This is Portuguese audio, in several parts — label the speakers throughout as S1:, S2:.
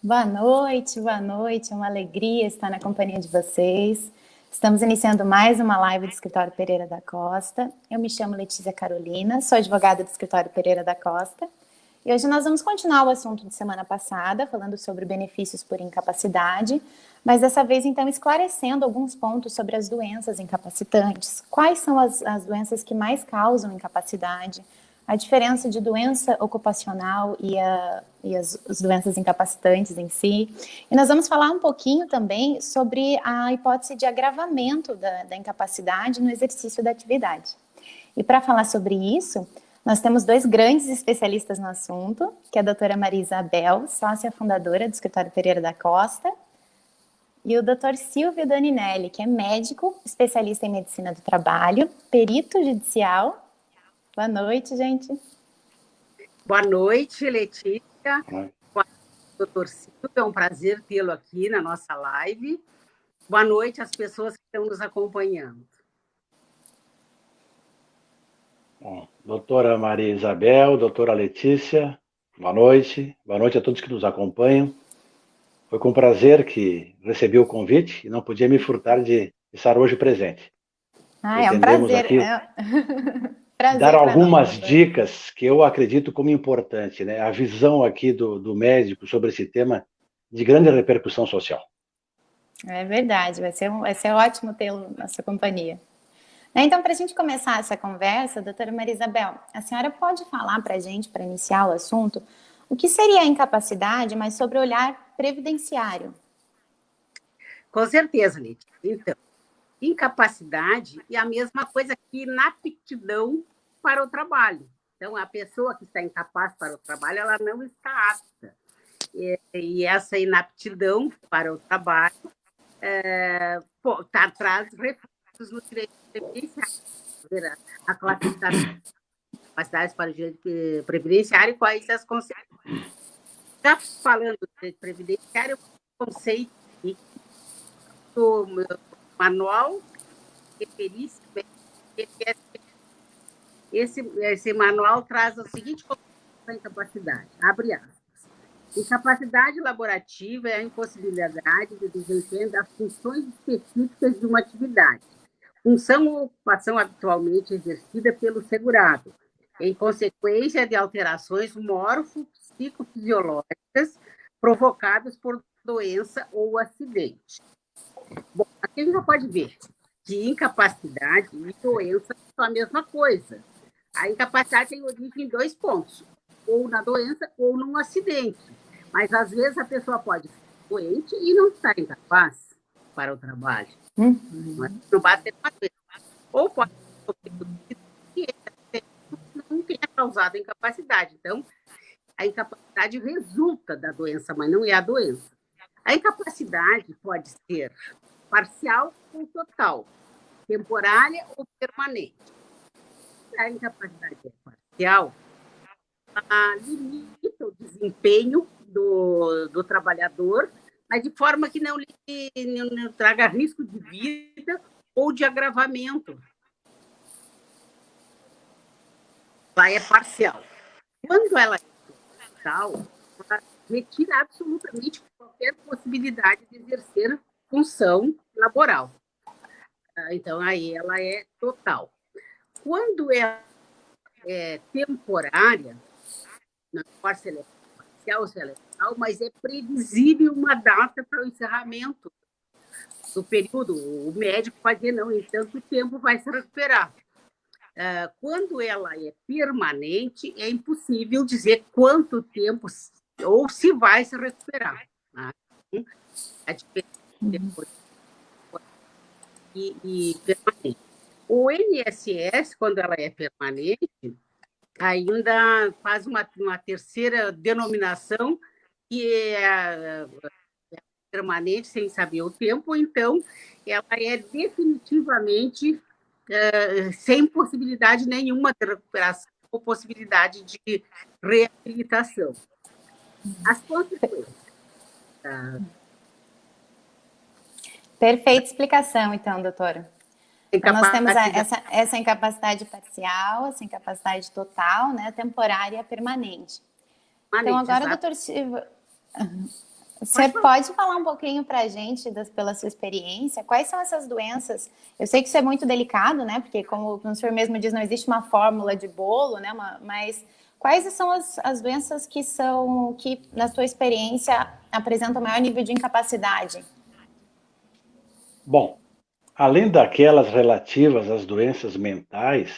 S1: Boa noite, é uma alegria estar na companhia de vocês. Estamos iniciando mais uma live do Escritório Pereira da Costa. Eu me chamo Letícia Carolina, sou advogada do Escritório Pereira da Costa. E hoje nós vamos continuar o assunto de semana passada, falando sobre benefícios por incapacidade, mas dessa vez, então, esclarecendo alguns pontos sobre as doenças incapacitantes. Quais são as doenças que mais causam incapacidade? A diferença de doença ocupacional e as doenças incapacitantes em si. E nós vamos falar um pouquinho também sobre a hipótese de agravamento da incapacidade no exercício da atividade. E para falar sobre isso, nós temos dois grandes especialistas no assunto, que é a doutora Maria Isabel, sócia fundadora do Escritório Pereira da Costa, e o doutor Silvio Doninelli, que é médico, especialista em medicina do trabalho, perito judicial. Boa noite, gente.
S2: Boa noite, Letícia. Boa noite, doutor Silvio. É um prazer tê-lo aqui na nossa live. Boa noite às pessoas que estão nos acompanhando.
S3: Bom, doutora Maria Isabel, doutora Letícia, boa noite. Boa noite a todos que nos acompanham. Foi com prazer que recebi o convite e não podia me furtar de estar hoje presente.
S1: É um prazer.
S3: Aqui dar algumas dicas que eu acredito como importante, né? A visão aqui do médico sobre esse tema de grande repercussão social.
S1: É verdade, vai ser ótimo tê-lo na sua companhia. Então, para a gente começar essa conversa, doutora Maria Isabel, a senhora pode falar para a gente, para iniciar o assunto, o que seria a incapacidade, mas sobre o olhar previdenciário?
S2: Com certeza, Letícia. Então, incapacidade é a mesma coisa que inaptidão para o trabalho. Então, a pessoa que está incapaz para o trabalho, ela não está apta. E essa inaptidão para o trabalho traz reflexos no direito previdenciário. A classificação de capacidades para o direito previdenciário e quais as consequências. Já falando do direito previdenciário, o conceito do manual referisse esse manual traz o seguinte conceito da incapacidade, abre aspas. Incapacidade laborativa é a impossibilidade de desempenho das funções específicas de uma atividade, função ou ocupação habitualmente exercida pelo segurado, em consequência de alterações morfo-psicofisiológicas provocadas por doença ou acidente. Bom, aqui a gente já pode ver que incapacidade e doença são a mesma coisa. A incapacidade tem origem em dois pontos, ou na doença ou num acidente. Mas, às vezes, a pessoa pode ser doente e não estar incapaz para o trabalho. Não basta ter uma doença. Ou pode ser que não tenha causado incapacidade. Então, a incapacidade resulta da doença, mas não é a doença. A incapacidade pode ser parcial ou total, temporária ou permanente. A incapacidade parcial limita o desempenho do trabalhador, mas de forma que não traga risco de vida ou de agravamento. Ela é parcial. Quando ela é total, ela retira absolutamente qualquer possibilidade de exercer função laboral. Então, aí ela é total. Quando ela é temporária, não importa se ela é parcial ou se ela é total, mas é previsível uma data para o encerramento do período. O médico vai dizer, não, em tanto tempo vai se recuperar. Quando ela é permanente, é impossível dizer quanto tempo ou se vai se recuperar. Tá? A diferença e permanente. O INSS, quando ela é permanente, ainda faz uma terceira denominação, que é permanente, sem saber o tempo, então ela é definitivamente sem possibilidade nenhuma de recuperação ou possibilidade de reabilitação. As consequências.
S1: Perfeita explicação, então, doutora. Então, nós temos essa incapacidade parcial, essa incapacidade total, né, temporária e permanente. Então, agora, doutor Silvio... Você pode falar um pouquinho para a gente, pela sua experiência, quais são essas doenças? Eu sei que isso é muito delicado, né? Porque, como o senhor mesmo diz, não existe uma fórmula de bolo, né? Mas quais são as doenças que, na sua experiência, apresentam maior nível de incapacidade?
S3: Bom, além daquelas relativas às doenças mentais,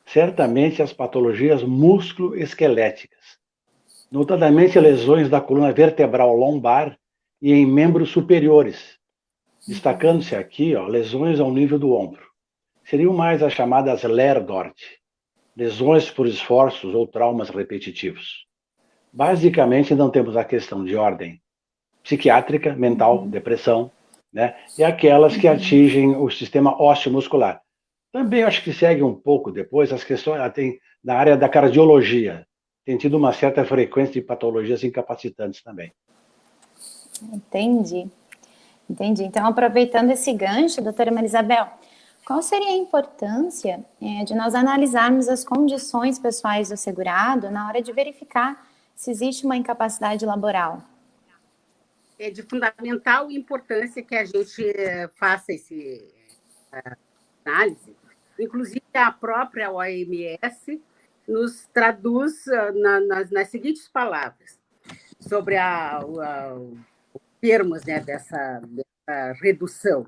S3: certamente as patologias musculoesqueléticas, notadamente lesões da coluna vertebral lombar e em membros superiores, destacando-se aqui lesões ao nível do ombro. Seriam mais as chamadas LER-DORT, lesões por esforços ou traumas repetitivos. Basicamente, não temos a questão de ordem psiquiátrica, mental, depressão, né? E aquelas que atingem o sistema ósseo-muscular. Também acho que segue um pouco depois as questões na área da cardiologia. Tem tido uma certa frequência de patologias incapacitantes também.
S1: Entendi. Então, aproveitando esse gancho, doutora Marisabel, qual seria a importância de nós analisarmos as condições pessoais do segurado na hora de verificar se existe uma incapacidade laboral?
S2: É de fundamental importância que a gente faça essa análise. Inclusive, a própria OMS nos traduz nas seguintes palavras sobre os termos, né, dessa redução.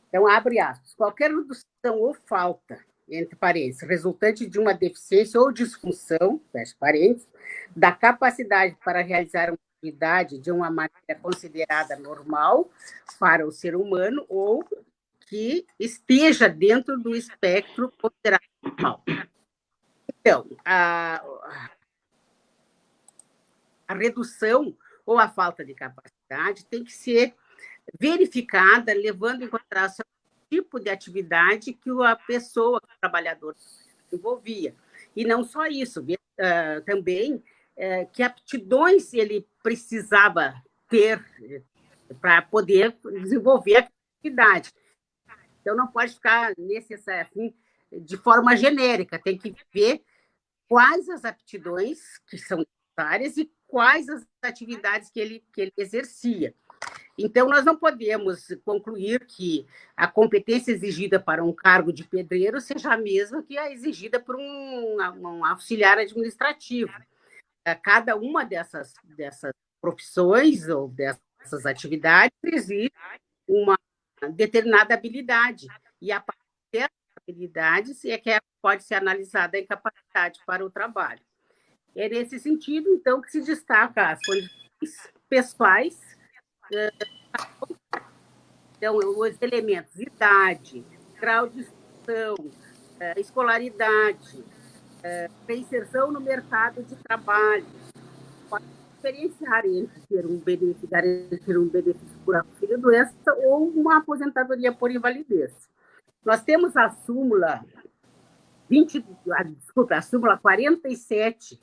S2: Então, abre aspas, qualquer redução ou falta, entre parênteses, resultante de uma deficiência ou disfunção, fecha parênteses, da capacidade para realizar uma atividade de uma maneira considerada normal para o ser humano ou que esteja dentro do espectro considerado normal. Então, a redução ou a falta de capacidade tem que ser verificada, levando em consideração o tipo de atividade que a pessoa, o trabalhador, desenvolvia. E não só isso, também que aptidões ele precisava ter para poder desenvolver a atividade. Então, não pode ficar assim, de forma genérica, tem que ver quais as aptidões que são necessárias e quais as atividades que ele exercia. Então, nós não podemos concluir que a competência exigida para um cargo de pedreiro seja a mesma que a exigida por um auxiliar administrativo. Cada uma dessas profissões ou dessas atividades exige uma determinada habilidade, e a partir dessas habilidades é que pode ser analisada a incapacidade para o trabalho. É nesse sentido, então, que se destaca as condições pessoais. Então, os elementos, idade, grau de instrução, escolaridade, reinserção no mercado de trabalho, pode diferenciar entre ter um benefício por auxílio doença ou uma aposentadoria por invalidez. Nós temos a súmula 47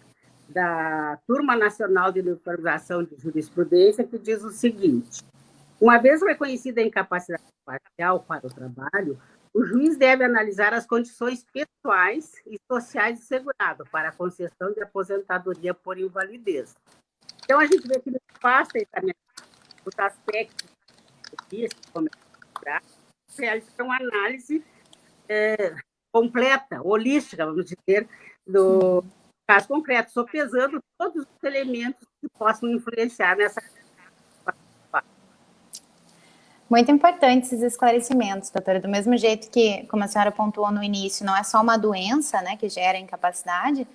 S2: da Turma Nacional de Uniformização de Jurisprudência, que diz o seguinte: uma vez reconhecida a incapacidade parcial para o trabalho, o juiz deve analisar as condições pessoais e sociais do segurado para a concessão de aposentadoria por invalidez. Então, a gente vê que não basta os aspectos que realizar uma análise completa, holística, vamos dizer, do caso concreto, sopesando todos os elementos que possam influenciar nessa.
S1: Muito importantes esses esclarecimentos, doutora. Do mesmo jeito que, como a senhora pontuou no início, não é só uma doença, né, que gera incapacidade,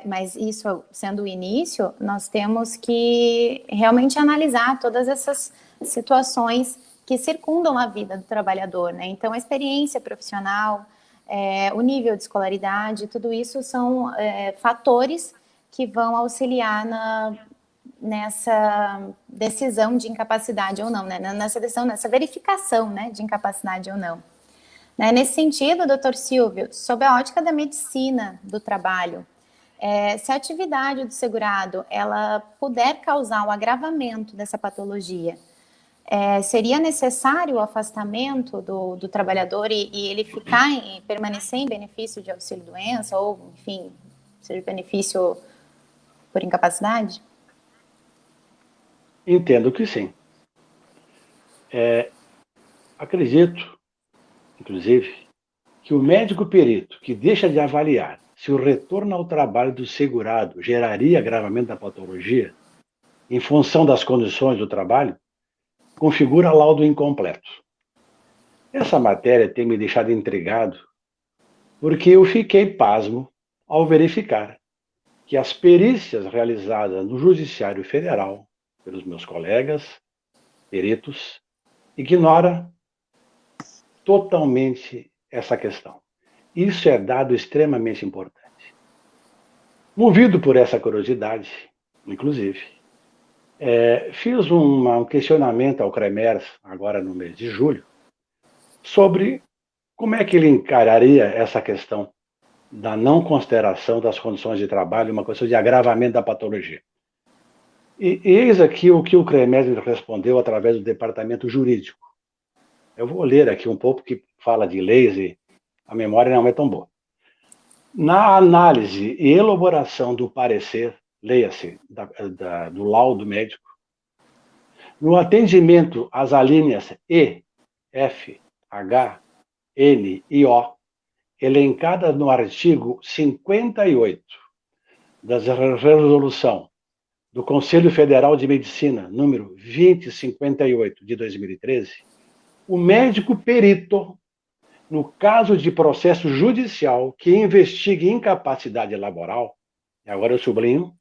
S1: mas isso sendo o início, nós temos que realmente analisar todas essas situações que circundam a vida do trabalhador, né? Então, a experiência profissional, o nível de escolaridade, tudo isso são fatores que vão auxiliar nessa decisão de incapacidade ou não, né? Nessa verificação, né, de incapacidade ou não. Né? Nesse sentido, doutor Silvio, sob a ótica da medicina do trabalho, se a atividade do segurado ela puder causar o agravamento dessa patologia, seria necessário o afastamento do trabalhador e ele permanecer em benefício de auxílio-doença ou, enfim, seja benefício por incapacidade?
S3: Entendo que sim. Acredito, inclusive, que o médico perito que deixa de avaliar se o retorno ao trabalho do segurado geraria agravamento da patologia, em função das condições do trabalho, configura laudo incompleto. Essa matéria tem me deixado intrigado, porque eu fiquei pasmo ao verificar que as perícias realizadas no Judiciário Federal, pelos meus colegas peritos, ignora totalmente essa questão. Isso é dado extremamente importante. Movido por essa curiosidade, inclusive, fiz um questionamento ao CREMERS, agora no mês de julho, sobre como é que ele encararia essa questão da não consideração das condições de trabalho, uma questão de agravamento da patologia. E eis aqui o que o CREMERS respondeu através do departamento jurídico. Eu vou ler aqui um pouco, que fala de leis e a memória não é tão boa. Na análise e elaboração do parecer, leia-se, do laudo médico, no atendimento às alíneas E, F, H, N e O, elencadas no artigo 58 da resolução do Conselho Federal de Medicina, número 2058 de 2013, o médico perito, no caso de processo judicial que investigue incapacidade laboral, e agora eu sublinho,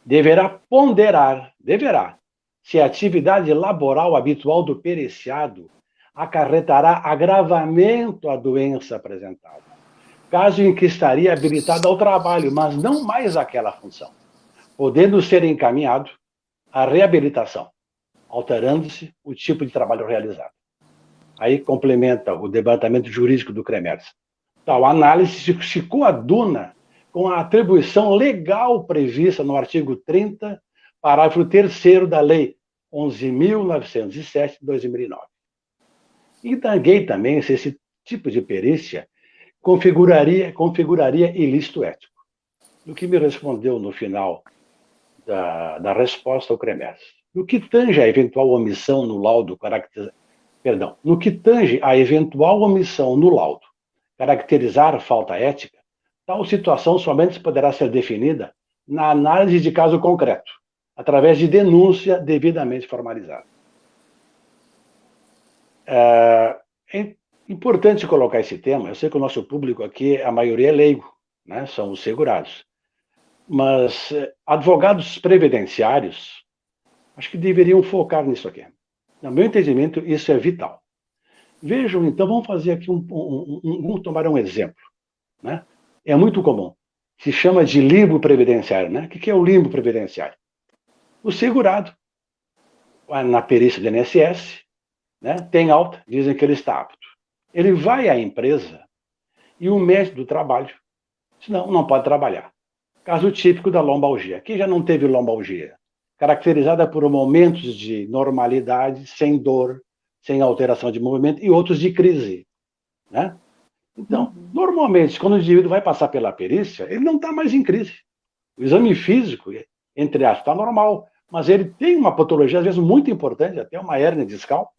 S3: deverá ponderar, se a atividade laboral habitual do periciado acarretará agravamento à doença apresentada, caso em que estaria habilitado ao trabalho, mas não mais àquela função, podendo ser encaminhado à reabilitação, alterando-se o tipo de trabalho realizado. Aí complementa o departamento jurídico do CREMERS. Tal análise se coaduna com a atribuição legal prevista no artigo 30, parágrafo 3º da Lei 11.907 de 2009. Indaguei também se esse tipo de perícia configuraria ilícito ético. O que me respondeu no final da resposta ao CREMERS. No que tange a eventual omissão no laudo caracterizar falta ética, tal situação somente poderá ser definida na análise de caso concreto, através de denúncia devidamente formalizada. É importante colocar esse tema. Eu sei que o nosso público aqui, a maioria é leigo, né? São os segurados. Mas advogados previdenciários, acho que deveriam focar nisso aqui. No meu entendimento, isso é vital. Vejam, então, vamos fazer aqui vamos tomar um exemplo, né? É muito comum. Se chama de limbo previdenciário, né? O que é o limbo previdenciário? O segurado, na perícia do INSS, né, tem alta, dizem que ele está apto. Ele vai à empresa e o médico do trabalho diz, não pode trabalhar. Caso típico da lombalgia. Quem já não teve lombalgia? Caracterizada por momentos de normalidade, sem dor, sem alteração de movimento, e outros de crise, né? Então, normalmente, quando o indivíduo vai passar pela perícia, ele não está mais em crise. O exame físico, entre aspas, está normal, mas ele tem uma patologia, às vezes, muito importante, até uma hérnia discal.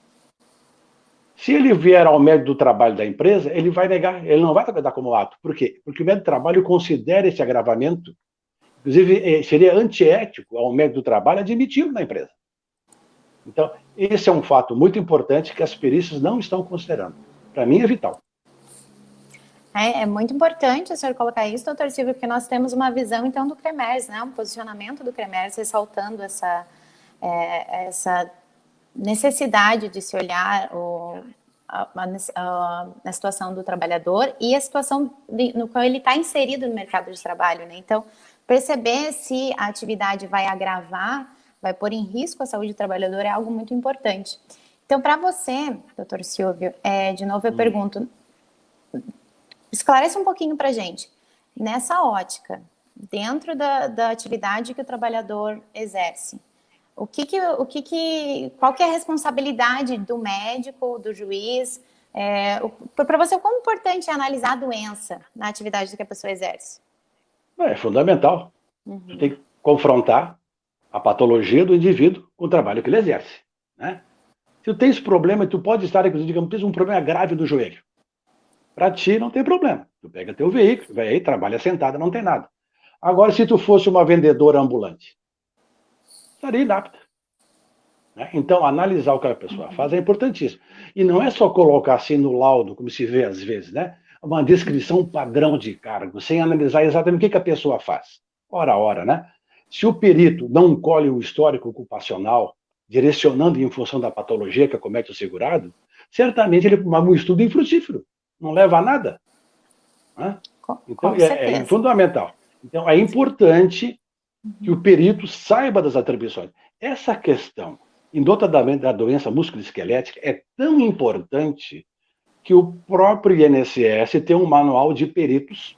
S3: Se ele vier ao médico do trabalho da empresa, ele vai negar, ele não vai trabalhar como ato. Por quê? Porque o médico do trabalho considera esse agravamento, inclusive seria antiético ao médico do trabalho admiti-lo na empresa. Então, esse é um fato muito importante que as perícias não estão considerando. Para mim é vital.
S1: É muito importante o senhor colocar isso, doutor Silvio, porque nós temos uma visão, então, do CREMERS, né? Um posicionamento do CREMERS ressaltando essa necessidade de se olhar na situação do trabalhador e a situação no qual ele está inserido no mercado de trabalho, né? Então, perceber se a atividade vai agravar, vai pôr em risco a saúde do trabalhador é algo muito importante. Então, para você, doutor Silvio, de novo eu pergunto, esclarece um pouquinho para a gente, nessa ótica, dentro da atividade que o trabalhador exerce, qual que é a responsabilidade do médico, do juiz? Para você, quão importante é analisar a doença na atividade que a pessoa exerce?
S3: É fundamental. Tu tem que confrontar, a patologia do indivíduo com o trabalho que ele exerce, né? Se tu tens problema, tu pode estar, inclusive, digamos, tens um problema grave do joelho. Para ti não tem problema. Tu pega teu veículo, vai aí, trabalha sentada, não tem nada. Agora, se tu fosse uma vendedora ambulante, estaria inapta, né? Então, analisar o que a pessoa faz é importantíssimo. E não é só colocar assim no laudo, como se vê às vezes, né? Uma descrição padrão de cargo, sem analisar exatamente o que a pessoa faz. Ora, ora, né? Se o perito não colhe o histórico ocupacional, direcionando em função da patologia que acomete o segurado, certamente ele é um estudo infrutífero, não leva a nada, né? Então, é fundamental. Então, é importante que o perito saiba das atribuições. Essa questão, notadamente da doença musculoesquelética, é tão importante que o próprio INSS tem um manual de peritos,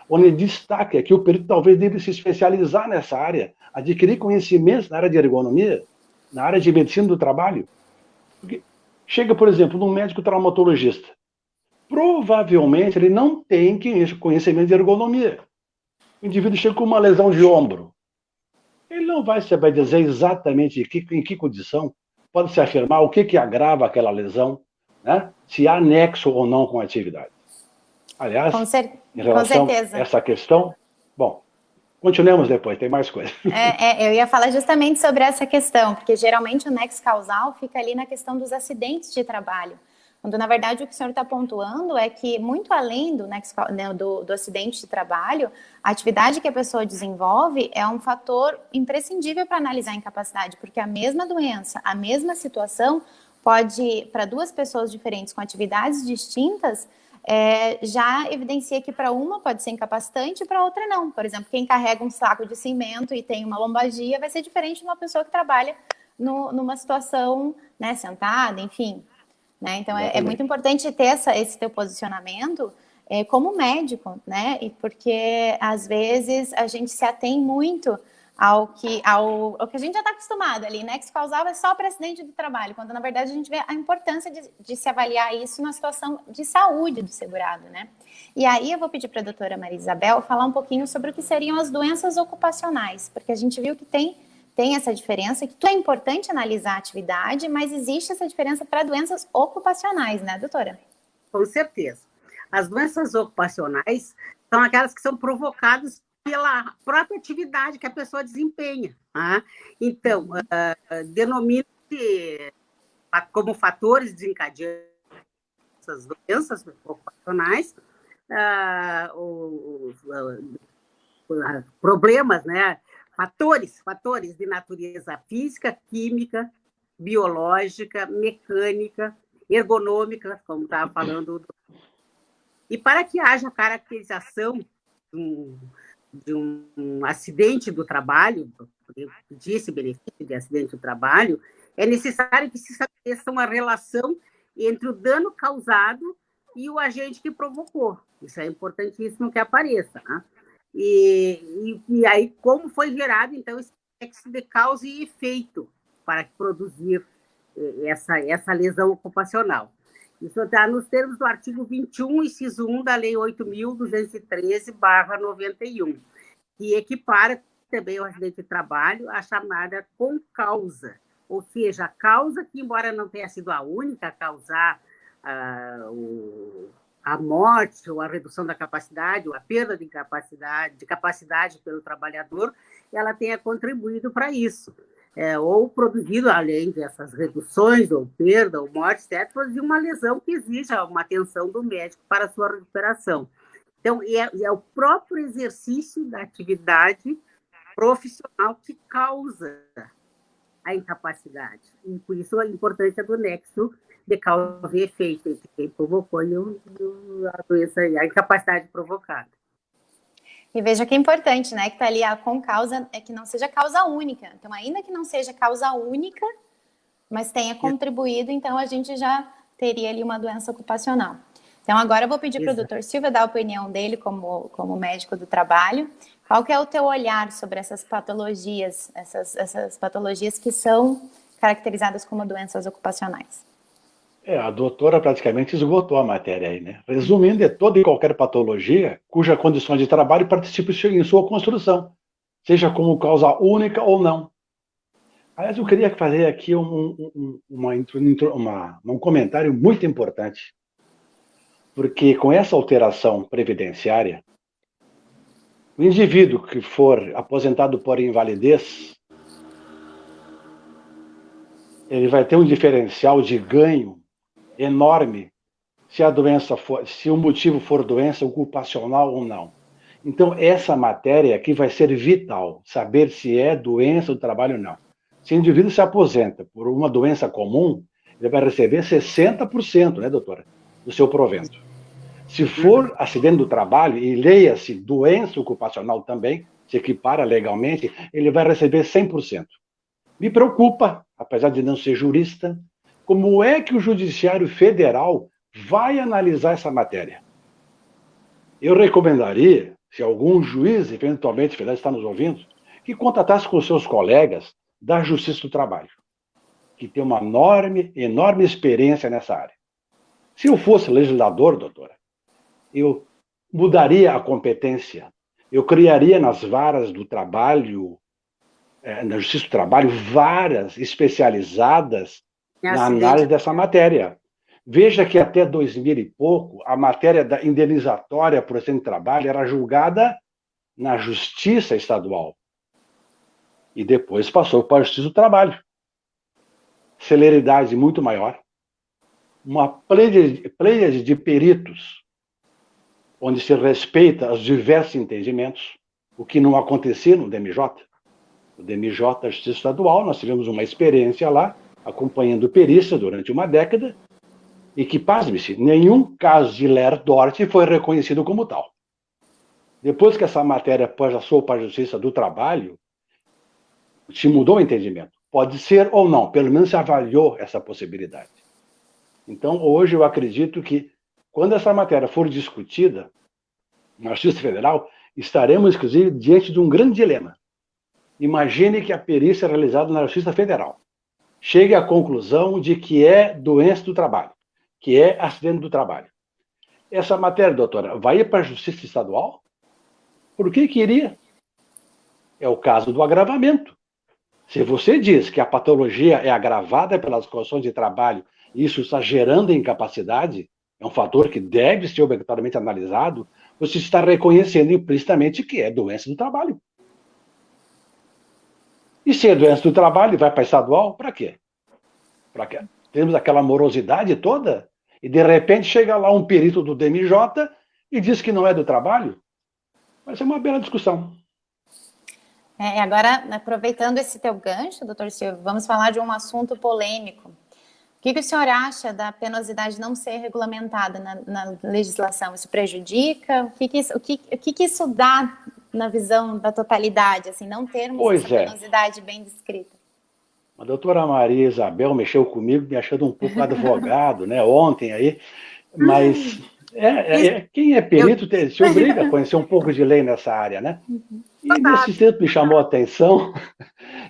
S3: onde destaca que o perito talvez deva se especializar nessa área, adquirir conhecimentos na área de ergonomia, na área de medicina do trabalho. Porque chega, por exemplo, num médico traumatologista, provavelmente ele não tem conhecimento de ergonomia. O indivíduo chega com uma lesão de ombro. Ele não vai saber dizer exatamente em que condição, pode se afirmar o que agrava aquela lesão, né? Se há nexo ou não com a atividade. Aliás, em relação a essa questão, bom, continuemos depois, tem mais coisa.
S1: Eu ia falar justamente sobre essa questão, porque geralmente o nexo causal fica ali na questão dos acidentes de trabalho. Quando, na verdade, o que o senhor está pontuando é que, muito além do acidente de trabalho, a atividade que a pessoa desenvolve é um fator imprescindível para analisar a incapacidade, porque a mesma doença, a mesma situação, pode, para duas pessoas diferentes com atividades distintas, já evidencia que para uma pode ser incapacitante e para outra não. Por exemplo, quem carrega um saco de cimento e tem uma lombalgia vai ser diferente de uma pessoa que trabalha numa situação, né, sentada, enfim. Né? Então, é muito importante ter esse teu posicionamento como médico, né? E porque, às vezes, a gente se atém muito ao que a gente já está acostumado ali, né? Que se causava só para acidente do trabalho, quando, na verdade, a gente vê a importância de se avaliar isso na situação de saúde do segurado, né? E aí, eu vou pedir para a doutora Maria Isabel falar um pouquinho sobre o que seriam as doenças ocupacionais, porque a gente viu que tem essa diferença, que tudo é importante analisar a atividade, mas existe essa diferença para doenças ocupacionais, né, doutora?
S2: Com certeza. As doenças ocupacionais são aquelas que são provocadas pela própria atividade que a pessoa desempenha. Tá? Então, denomina-se como fatores desencadeantes essas doenças ocupacionais, problemas, né? Fatores de natureza física, química, biológica, mecânica, ergonômica, como estava falando. E para que haja caracterização de um acidente do trabalho, disse benefício de acidente do trabalho, é necessário que se estabeleça uma relação entre o dano causado e o agente que provocou. Isso é importantíssimo que apareça, né? E aí, como foi gerado, então, esse nexo de causa e efeito para produzir essa lesão ocupacional. Isso está nos termos do artigo 21, inciso 1 da Lei 8.213/91, que equipara também o acidente de trabalho à chamada concausa, ou seja, a causa que, embora não tenha sido a única a causar a morte ou a redução da capacidade, ou a perda de capacidade pelo trabalhador, ela tenha contribuído para isso. Ou produzido, além dessas reduções, ou perda, ou morte, etc., produzir uma lesão que exija uma atenção do médico para a sua recuperação. Então, é o próprio exercício da atividade profissional que causa a incapacidade. E por isso a importância do nexo de causa e efeito entre quem provocou e a doença, a incapacidade provocada.
S1: E veja que é importante, né? Que tá ali a concausa, que não seja causa única. Então, ainda que não seja causa única, mas tenha contribuído, então a gente já teria ali uma doença ocupacional. Então, agora eu vou pedir para o doutor Silvio dar a opinião dele como médico do trabalho. Qual que é o teu olhar sobre essas patologias, essas patologias que são caracterizadas como doenças ocupacionais?
S3: A doutora praticamente esgotou a matéria aí, né? Resumindo, é toda e qualquer patologia cuja condição de trabalho participa em sua construção, seja como causa única ou não. Aliás, eu queria fazer aqui um comentário muito importante, porque com essa alteração previdenciária, o indivíduo que for aposentado por invalidez, ele vai ter um diferencial de ganho enorme se o motivo for doença ocupacional ou não. Então, essa matéria aqui vai ser vital, saber se é doença do trabalho ou não. Se o indivíduo se aposenta por uma doença comum, ele vai receber 60%, né, doutora, do seu provento. Se for acidente do trabalho, e leia-se doença ocupacional também, se equipara legalmente, ele vai receber 100%. Me preocupa, apesar de não ser jurista, como é que o Judiciário Federal vai analisar essa matéria. Eu recomendaria, se algum juiz, eventualmente, federal está nos ouvindo, que contatasse com seus colegas da Justiça do Trabalho, que tem uma enorme experiência nessa área. Se eu fosse legislador, doutora, eu mudaria a competência, eu criaria nas varas do trabalho, na Justiça do Trabalho, varas especializadas na análise dessa matéria. Veja que até 2000 e pouco, a matéria da indenizatória por acidente de trabalho era julgada na Justiça Estadual. E depois passou para a Justiça do Trabalho. Celeridade muito maior. Uma pleiade de peritos, onde se respeita os diversos entendimentos, o que não acontecia no DMJ. No DMJ da Justiça Estadual, nós tivemos uma experiência lá, acompanhando perícia durante uma década, e que, pasme-se, nenhum caso de Ler Dort foi reconhecido como tal. Depois que essa matéria passou para a Justiça do Trabalho, se mudou o entendimento. Pode ser ou não, pelo menos se avaliou essa possibilidade. Então, hoje eu acredito que, quando essa matéria for discutida na Justiça Federal, estaremos, inclusive, diante de um grande dilema. Imagine que a perícia realizada na Justiça Federal chegue à conclusão de que é doença do trabalho, que é acidente do trabalho. Essa matéria, doutora, vai ir para a Justiça Estadual? Por que iria? É o caso do agravamento. Se você diz que a patologia é agravada pelas condições de trabalho e isso está gerando incapacidade, é um fator que deve ser obrigatoriamente analisado, você está reconhecendo implicitamente que é doença do trabalho. E se é doença do trabalho, vai para estadual, para quê? Para quê? Temos aquela morosidade toda e, de repente, chega lá um perito do DMJ e diz que não é do trabalho? Vai ser uma bela discussão.
S1: Agora, aproveitando esse teu gancho, doutor Silvio, vamos falar de um assunto polêmico. O que o senhor acha da penosidade não ser regulamentada na legislação? Isso prejudica? O que isso dá na visão da totalidade, assim, não termos essa penosidade bem descrita?
S3: A doutora Maria Isabel mexeu comigo, me achando um pouco advogado, né, ontem aí, mas quem é perito se obriga a conhecer um pouco de lei nessa área, né? E nesse tempo me chamou a atenção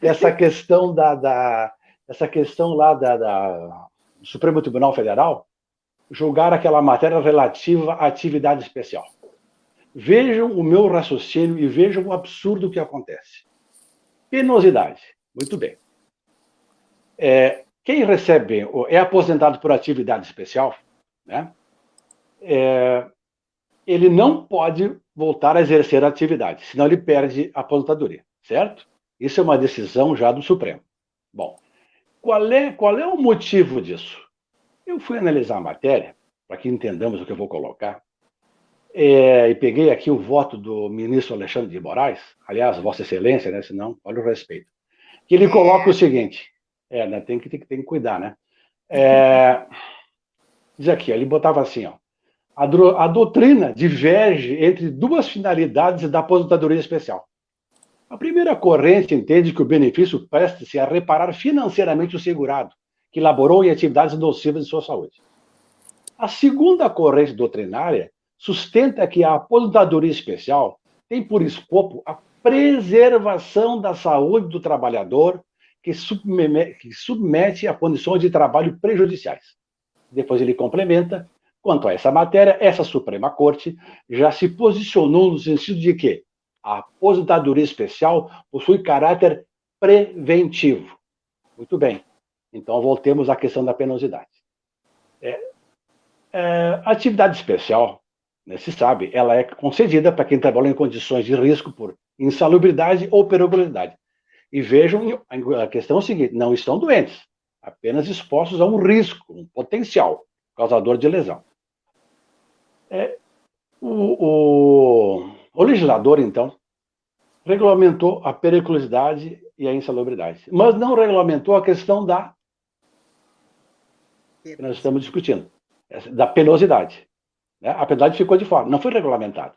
S3: essa questão do Supremo Tribunal Federal julgar aquela matéria relativa à atividade especial. Vejam o meu raciocínio e vejam o absurdo que acontece. Penosidade, muito bem. Quem recebe é aposentado por atividade especial, né? Ele não pode voltar a exercer a atividade, senão ele perde a aposentadoria, certo? Isso é uma decisão já do Supremo. Bom, qual é o motivo disso? Eu fui analisar a matéria, para que entendamos o que eu vou colocar, e peguei aqui o voto do ministro Alexandre de Moraes, aliás, Vossa Excelência, né? Senão, olha o respeito. Que ele coloca o seguinte, né, tem que cuidar, né? Diz aqui, ele botava assim, ó, a doutrina diverge entre duas finalidades da aposentadoria especial. A primeira corrente entende que o benefício presta-se a reparar financeiramente o segurado, que laborou em atividades nocivas de sua saúde. A segunda corrente doutrinária sustenta que a aposentadoria especial tem por escopo a preservação da saúde do trabalhador que submete a condições de trabalho prejudiciais. Depois ele complementa: quanto a essa matéria, essa Suprema Corte já se posicionou no sentido de que a aposentadoria especial possui caráter preventivo. Muito bem. Então, voltemos à questão da penosidade. A atividade especial, né, se sabe, ela é concedida para quem trabalha em condições de risco por insalubridade ou periculosidade. E vejam, a questão é a seguinte, não estão doentes, apenas expostos a um risco, um potencial causador de lesão. O legislador, então, regulamentou a periculosidade e a insalubridade, mas não regulamentou a questão que nós estamos discutindo, da penosidade. Né? A penosidade ficou de fora, não foi regulamentado.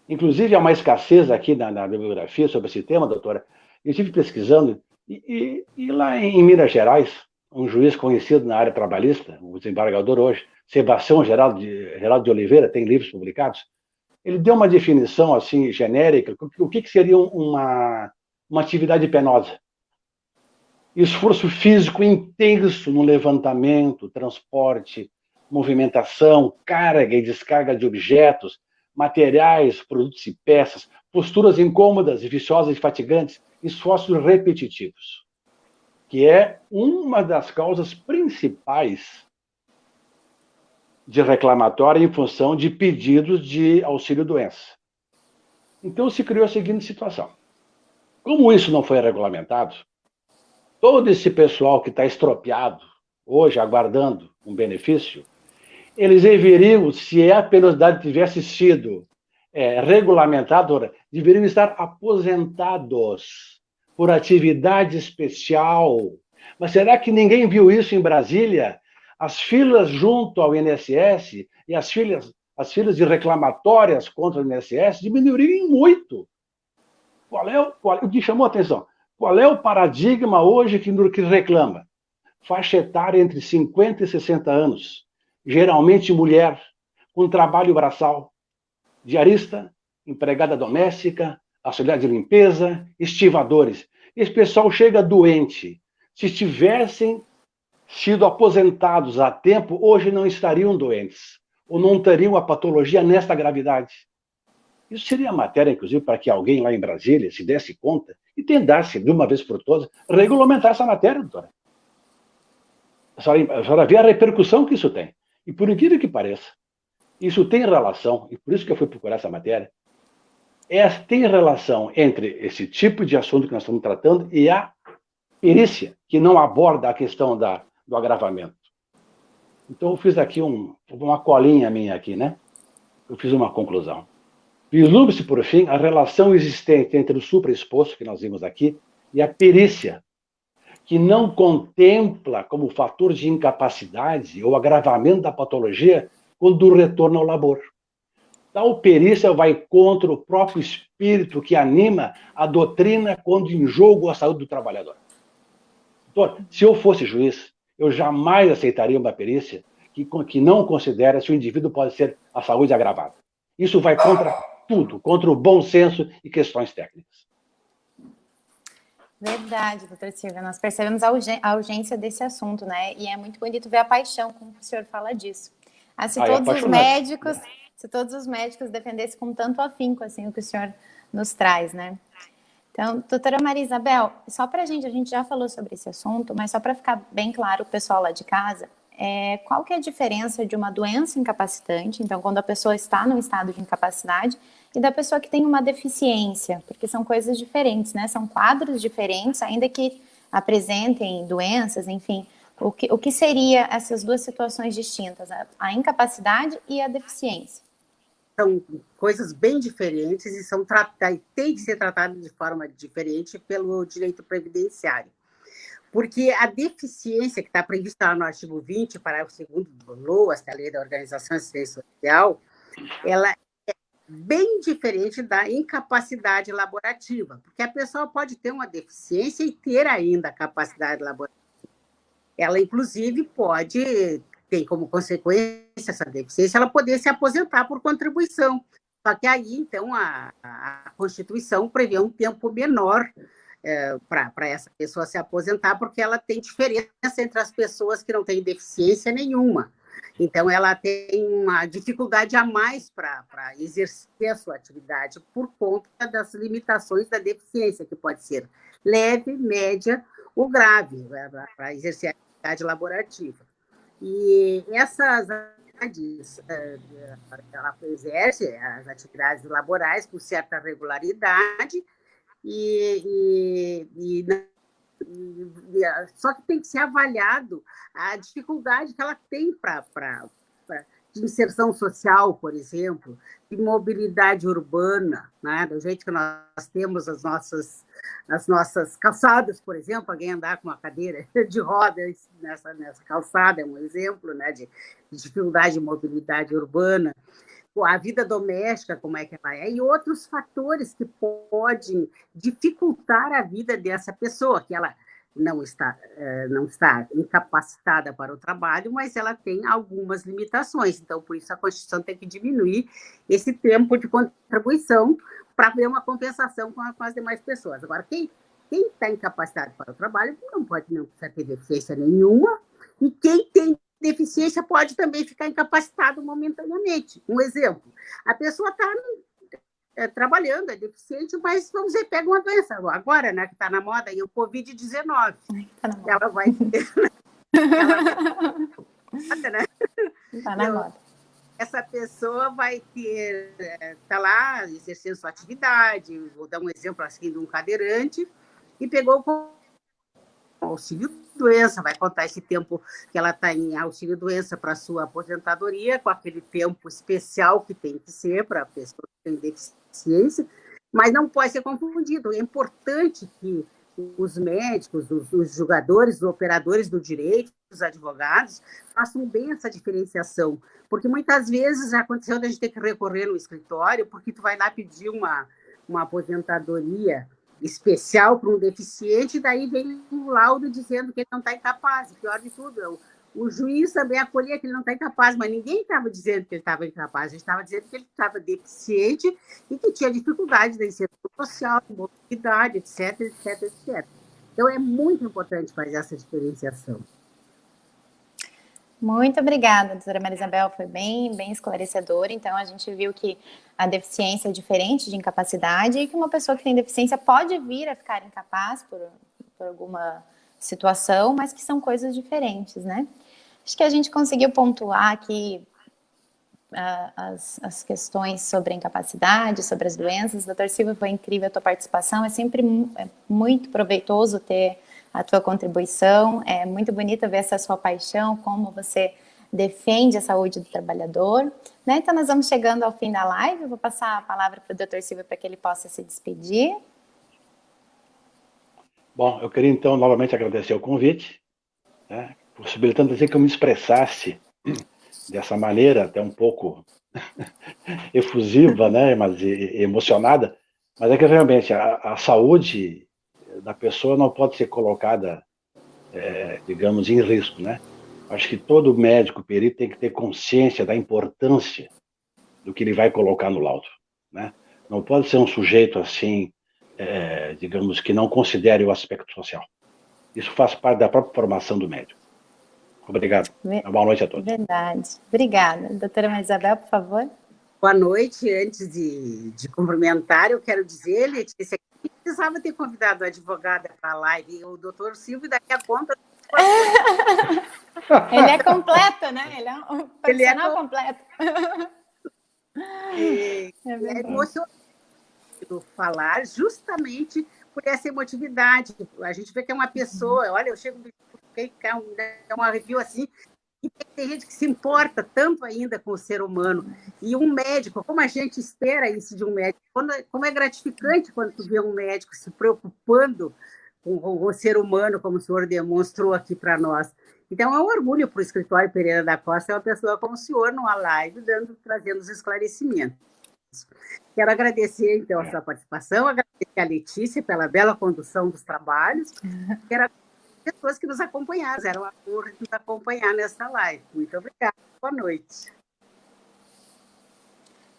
S3: Inclusive, há uma escassez aqui na bibliografia sobre esse tema, doutora. Eu estive pesquisando, e lá em Minas Gerais, um juiz conhecido na área trabalhista, o desembargador hoje, Sebastião Geraldo de Oliveira, tem livros publicados, ele deu uma definição assim genérica, o que seria uma atividade penosa. Esforço físico intenso no levantamento, transporte, movimentação, carga e descarga de objetos, materiais, produtos e peças, posturas incômodas, viciosas e fatigantes, esforços repetitivos, que é uma das causas principais de reclamatória em função de pedidos de auxílio-doença. Então se criou a seguinte situação. Como isso não foi regulamentado, todo esse pessoal que está estropiado, hoje aguardando um benefício, eles deveriam, se a penosidade tivesse sido regulamentada, deveriam estar aposentados por atividade especial. Mas será que ninguém viu isso em Brasília? As filas junto ao INSS e as filas de reclamatórias contra o INSS diminuiriam muito. O que chamou a atenção? Qual é o paradigma hoje que reclama? Faixa etária entre 50 e 60 anos, geralmente mulher, com trabalho braçal, diarista, empregada doméstica, auxiliar de limpeza, estivadores. Esse pessoal chega doente. Se tivessem sido aposentados a tempo, hoje não estariam doentes, ou não teriam a patologia nesta gravidade. Isso seria matéria, inclusive, para que alguém lá em Brasília se desse conta e tentasse, de uma vez por todas, regulamentar essa matéria, doutora. A senhora vê a repercussão que isso tem. E por incrível que pareça, isso tem relação, e por isso que eu fui procurar essa matéria, tem relação entre esse tipo de assunto que nós estamos tratando e a perícia, que não aborda a questão do agravamento. Então, eu fiz aqui uma colinha minha aqui, né? Eu fiz uma conclusão. Vislumbre-se, por fim, a relação existente entre o supraexposto, que nós vimos aqui, e a perícia, que não contempla como fator de incapacidade ou agravamento da patologia quando o retorno ao labor. Tal perícia vai contra o próprio espírito que anima a doutrina quando em jogo a saúde do trabalhador. Então, se eu fosse juiz, eu jamais aceitaria uma perícia que não considera se o indivíduo pode ser a saúde agravada. Isso vai contra tudo, contra o bom senso e questões técnicas.
S1: Verdade, doutora Silvia, nós percebemos a urgência desse assunto, né? E é muito bonito ver a paixão com que o senhor fala disso. Se todos os médicos defendessem com tanto afinco, assim, o que o senhor nos traz, né? Então, doutora Maria Isabel, só para a gente já falou sobre esse assunto, mas só para ficar bem claro o pessoal lá de casa, qual que é a diferença de uma doença incapacitante, então quando a pessoa está num estado de incapacidade, e da pessoa que tem uma deficiência, porque são coisas diferentes, né? São quadros diferentes, ainda que apresentem doenças, enfim. O que seria essas duas situações distintas, a incapacidade e a deficiência?
S2: São coisas bem diferentes e têm que ser tratadas de forma diferente pelo direito previdenciário. Porque a deficiência que está prevista lá no artigo 20, parágrafo 2º do LOAS, que é a Lei da Organização e Assistência Social, ela é bem diferente da incapacidade laborativa, porque a pessoa pode ter uma deficiência e ter ainda a capacidade laborativa. Ela, inclusive, tem como consequência essa deficiência, ela poder se aposentar por contribuição. Só que aí, então, a Constituição prevê um tempo menor para essa pessoa se aposentar, porque ela tem diferença entre as pessoas que não têm deficiência nenhuma. Então, ela tem uma dificuldade a mais para exercer a sua atividade por conta das limitações da deficiência, que pode ser leve, média ou grave, para exercer a atividade laborativa. E essas atividades, ela exerce as atividades laborais com certa regularidade, só que tem que ser avaliado a dificuldade que ela tem de inserção social, por exemplo, de mobilidade urbana, né? Do jeito que nós temos as nossas calçadas, por exemplo, alguém andar com uma cadeira de rodas nessa calçada é um exemplo, né, de dificuldade de mobilidade urbana. A vida doméstica, como é que ela é, e outros fatores que podem dificultar a vida dessa pessoa, que ela não está incapacitada para o trabalho, mas ela tem algumas limitações. Então, por isso, a Constituição tem que diminuir esse tempo de contribuição para ver uma compensação com as demais pessoas. Agora, quem está incapacitado para o trabalho não precisa ter deficiência nenhuma, e quem tem deficiência pode também ficar incapacitado momentaneamente. Um exemplo, a pessoa está trabalhando, é deficiente, mas, vamos dizer, pega uma doença agora, né, que está na moda, e o Covid-19. Ela vai ter...
S1: Está na moda.
S2: Essa pessoa vai ter... Está lá exercendo sua atividade, vou dar um exemplo assim de um cadeirante, e pegou auxílio-doença, vai contar esse tempo que ela está em auxílio-doença para a sua aposentadoria, com aquele tempo especial que tem que ser para a pessoa que tem deficiência, mas não pode ser confundido. É importante que os médicos, os julgadores, os operadores do direito, os advogados, façam bem essa diferenciação, porque muitas vezes já aconteceu de a gente ter que recorrer no escritório, porque tu vai lá pedir uma aposentadoria especial para um deficiente, e daí vem um laudo dizendo que ele não está incapaz. E pior de tudo, o juiz também acolhia que ele não está incapaz, mas ninguém estava dizendo que ele estava incapaz, a gente estava dizendo que ele estava deficiente e que tinha dificuldade de inserção social, de mobilidade, etc, etc, etc. Então, é muito importante fazer essa diferenciação.
S1: Muito obrigada, doutora Maria Isabel, foi bem esclarecedor. Então, a gente viu que a deficiência é diferente de incapacidade e que uma pessoa que tem deficiência pode vir a ficar incapaz por alguma situação, mas que são coisas diferentes, né? Acho que a gente conseguiu pontuar aqui as questões sobre a incapacidade, sobre as doenças. Doutor Silvio, foi incrível a tua participação, é sempre muito proveitoso ter a tua contribuição, é muito bonito ver essa sua paixão, como você defende a saúde do trabalhador, né? Então, nós vamos chegando ao fim da live, eu vou passar a palavra para o doutor Silvio para que ele possa se despedir.
S3: Bom, eu queria, então, novamente agradecer o convite, né, possibilitando dizer que eu me expressasse dessa maneira, até um pouco efusiva, né, mas emocionada, mas é que realmente a saúde da pessoa não pode ser colocada, digamos, em risco, né? Acho que todo médico perito tem que ter consciência da importância do que ele vai colocar no laudo, né? Não pode ser um sujeito assim, digamos, que não considere o aspecto social. Isso faz parte da própria formação do médico. Obrigado. Boa noite a todos.
S1: Verdade. Obrigada. Doutora Maria Isabel, por favor.
S2: Boa noite. Antes de cumprimentar, eu quero dizer, Letícia, que precisava ter convidado a advogada para a live, o doutor Silvio, daqui a pouco...
S1: Ele é completo, né? Ele é um profissional completo.
S2: É emocionante falar justamente por essa emotividade. A gente vê que é uma pessoa, olha, eu chego é uma review assim, e tem gente que se importa tanto ainda com o ser humano. E um médico, como a gente espera isso de um médico, como é gratificante quando tu vê um médico se preocupando com o ser humano, como o senhor demonstrou aqui para nós. Então, é um orgulho para o Escritório Pereira da Costa ter uma pessoa como o senhor numa live, trazendo os esclarecimentos. Quero agradecer, então, a sua participação, agradecer a Letícia pela bela condução dos trabalhos, quero agradecer as pessoas que nos acompanharam, era uma honra nos acompanhar nessa live. Muito obrigada, boa noite.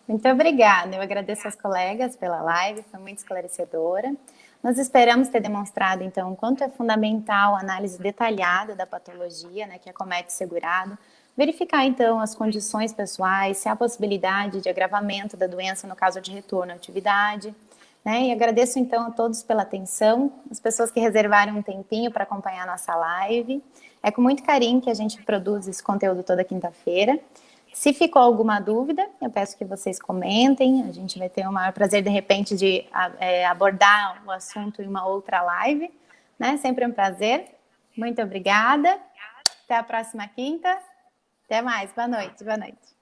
S1: Muito obrigada, eu agradeço aos colegas pela live, foi muito esclarecedora. Nós esperamos ter demonstrado, então, o quanto é fundamental a análise detalhada da patologia, né, que acomete o segurado, verificar, então, as condições pessoais, se há possibilidade de agravamento da doença no caso de retorno à atividade, né? E agradeço, então, a todos pela atenção, as pessoas que reservaram um tempinho para acompanhar a nossa live. É com muito carinho que a gente produz esse conteúdo toda quinta-feira. Se ficou alguma dúvida, eu peço que vocês comentem. A gente vai ter o maior prazer, de repente, de abordar o assunto em uma outra live, né? Sempre um prazer. Muito obrigada. Até a próxima quinta. Até mais. Boa noite. Boa noite.